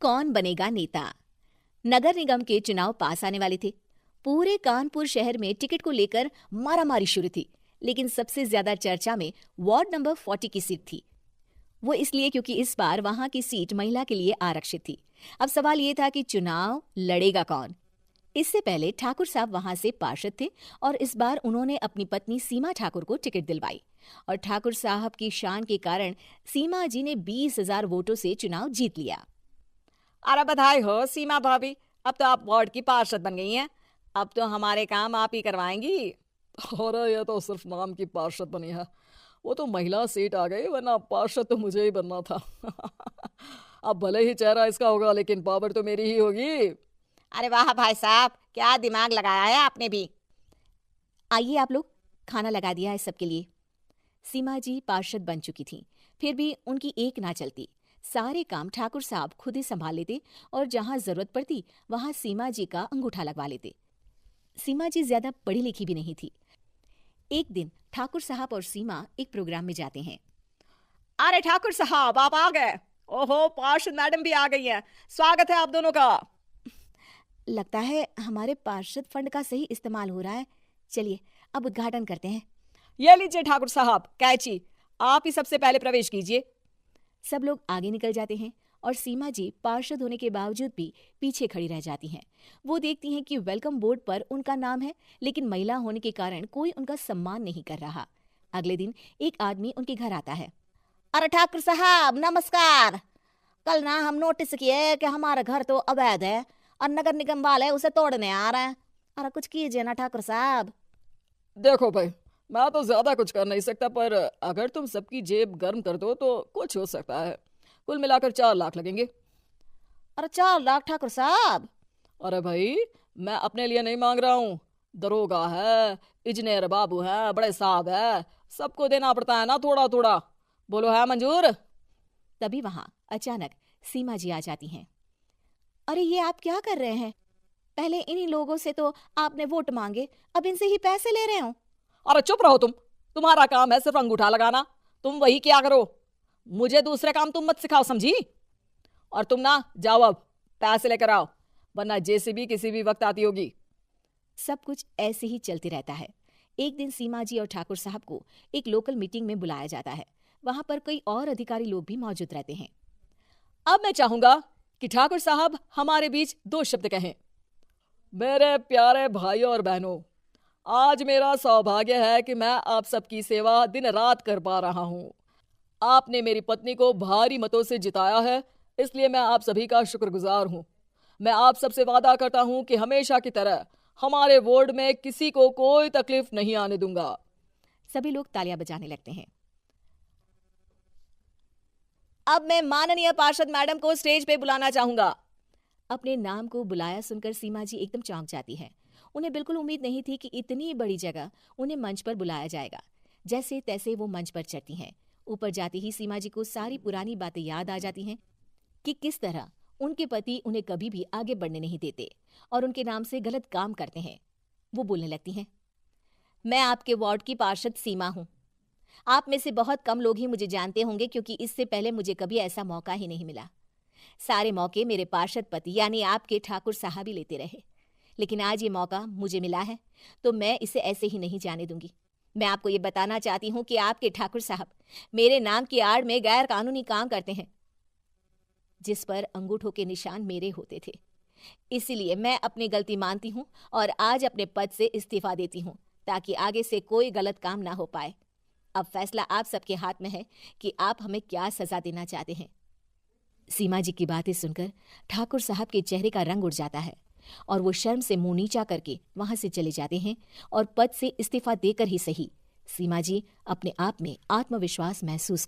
कौन बनेगा नेता। नगर निगम के चुनाव पास आने वाले थे। पूरे कानपुर शहर में टिकट को लेकर मारामारी शुरू थी, लेकिन सबसे ज्यादा चर्चा में वार्ड नंबर 40 की सीट थी। वो इसलिए क्योंकि इस बार वहां की सीट महिला के लिए आरक्षित थी। अब सवाल ये था कि चुनाव लड़ेगा कौन। इससे पहले ठाकुर साहब वहां से पार्षद थे और इस बार उन्होंने अपनी पत्नी सीमा ठाकुर को टिकट दिलवाई और ठाकुर साहब की शान के कारण सीमा जी ने 20,000 वोटों से चुनाव जीत लिया। अरे बधाई हो सीमा भाभी, अब तो आप वार्ड की पार्षद बन गई हैं। अब तो हमारे काम आप ही करवाएंगी। अरे ये तो सिर्फ नाम की पार्षद बनी है, वो तो महिला सीट आ गई, वरना पार्षद तो मुझे ही बनना था। अब भले ही चेहरा इसका होगा, लेकिन पावर तो मेरी ही होगी। अरे वाह भाई साहब, क्या दिमाग लगाया है आपने भी। आइए आप लोग, खाना लगा दिया है सबके लिए। सीमा जी पार्षद बन चुकी थीं, फिर भी उनकी एक ना चलती। सारे काम ठाकुर साहब खुद ही संभाल लेते और जहां जरूरत पड़ती वहां सीमा जी का अंगूठा लगवा लेते। सीमा जी ज्यादा पढ़ी लिखी भी नहीं थी। एक दिन ठाकुर साहब और सीमा एक प्रोग्राम में जाते हैं। अरे ठाकुर साहब, आप आ गए। ओहो, पार्षद मैडम भी आ गई हैं। स्वागत है आप दोनों का। लगता है हमारे पार्षद फंड का सही इस्तेमाल हो रहा है। चलिए अब उद्घाटन करते हैं। ये लीजिए ठाकुर साहब कैची, आप ही सबसे पहले प्रवेश कीजिए। सब लोग आगे निकल जाते हैं और सीमा जी पार्षद होने के बावजूद भी पीछे खड़ी रह जाती हैं। वो देखती हैं कि वेलकम बोर्ड पर उनका नाम है, लेकिन महिला होने के कारण कोई उनका सम्मान नहीं कर रहा। अगले दिन एक आदमी उनके घर आता है। अरे ठाकुर साहब नमस्कार। कल ना हम नोटिस किए कि हमारा घर तो अवैध है और नगर निगम वाले उसे तोड़ने आ रहे हैं। अरे कुछ कीजिए ना ठाकुर साहब। देखो भाई, मैं तो ज्यादा कुछ कर नहीं सकता, पर अगर तुम सबकी जेब गर्म कर दो तो कुछ हो सकता है। कुल मिलाकर 4 लाख लगेंगे। अरे 4 लाख ठाकुर साहब? अरे भाई, मैं अपने लिए नहीं मांग रहा हूँ। दरोगा है, इंजीनियर बाबू है, बड़े साहब है, सबको देना पड़ता है ना थोड़ा थोड़ा। बोलो है मंजूर? तभी वहां अचानक सीमा जी आ जाती हैं। अरे ये आप क्या कर रहे हैं? पहले इन्हीं लोगों से तो आपने वोट मांगे, अब इनसे ही पैसे ले रहे हो। अरे चुप रहो तुम, तुम्हारा काम है सिर्फ अंगूठा लगाना, तुम वही क्या करो। मुझे दूसरे काम तुम मत सिखाओ, समझी? और तुम ना जाओ, अब पैसे लेकर आओ, वरना जेसीबी किसी भी वक्त आती होगी। सब कुछ ऐसे ही चलते रहता है। एक दिन सीमा जी और ठाकुर साहब को एक लोकल मीटिंग में बुलाया जाता है। वहां पर कई और अधिकारी लोग भी मौजूद रहते हैं। अब मैं चाहूंगा कि ठाकुर साहब हमारे बीच 2 शब्द कहें। मेरे प्यारे भाइयों और बहनों, आज मेरा सौभाग्य है कि मैं आप सबकी सेवा दिन रात कर पा रहा हूं। आपने मेरी पत्नी को भारी मतों से जिताया है, इसलिए मैं आप सभी का शुक्रगुजार हूं। मैं आप सबसे वादा करता हूं कि हमेशा की तरह हमारे वार्ड में किसी को कोई तकलीफ नहीं आने दूंगा। सभी लोग तालियां बजाने लगते हैं। अब मैं माननीय पार्षद मैडम को स्टेज पे बुलाना चाहूंगा। अपने नाम को बुलाया सुनकर सीमा जी एकदम चौंक जाती है। उन्हें बिल्कुल उम्मीद नहीं थी कि इतनी बड़ी जगह उन्हें मंच पर बुलाया जाएगा। जैसे तैसे वो मंच पर चढ़ती हैं। ऊपर जाती ही सीमा जी को सारी पुरानी बातें याद आ जाती हैं कि किस तरह उनके पति उन्हें कभी भी आगे बढ़ने नहीं देते और उनके नाम से गलत काम करते हैं। वो बोलने लगती हैं, मैं आपके वार्ड की पार्षद सीमा हूँ। आप में से बहुत कम लोग ही मुझे जानते होंगे, क्योंकि इससे पहले मुझे कभी ऐसा मौका ही नहीं मिला। सारे मौके मेरे पार्षद पति यानी आपके ठाकुर साहब ही लेते रहे, लेकिन आज ये मौका मुझे मिला है तो मैं इसे ऐसे ही नहीं जाने दूंगी। मैं आपको ये बताना चाहती हूँ कि आपके ठाकुर साहब मेरे नाम की आड़ में गैर कानूनी काम करते हैं, जिस पर अंगूठों के निशान मेरे होते थे। इसीलिए मैं अपनी गलती मानती हूँ और आज अपने पद से इस्तीफा देती हूँ, ताकि आगे से कोई गलत काम ना हो पाए। अब फैसला आप सबके हाथ में है कि आप हमें क्या सजा देना चाहते हैं। सीमा जी की बातें सुनकर ठाकुर साहब के चेहरे का रंग उड़ जाता है और वो शर्म से मुंह नीचा करके वहां से चले जाते हैं और पद से इस्तीफा देकर ही सही सीमा जी अपने आप में आत्मविश्वास महसूस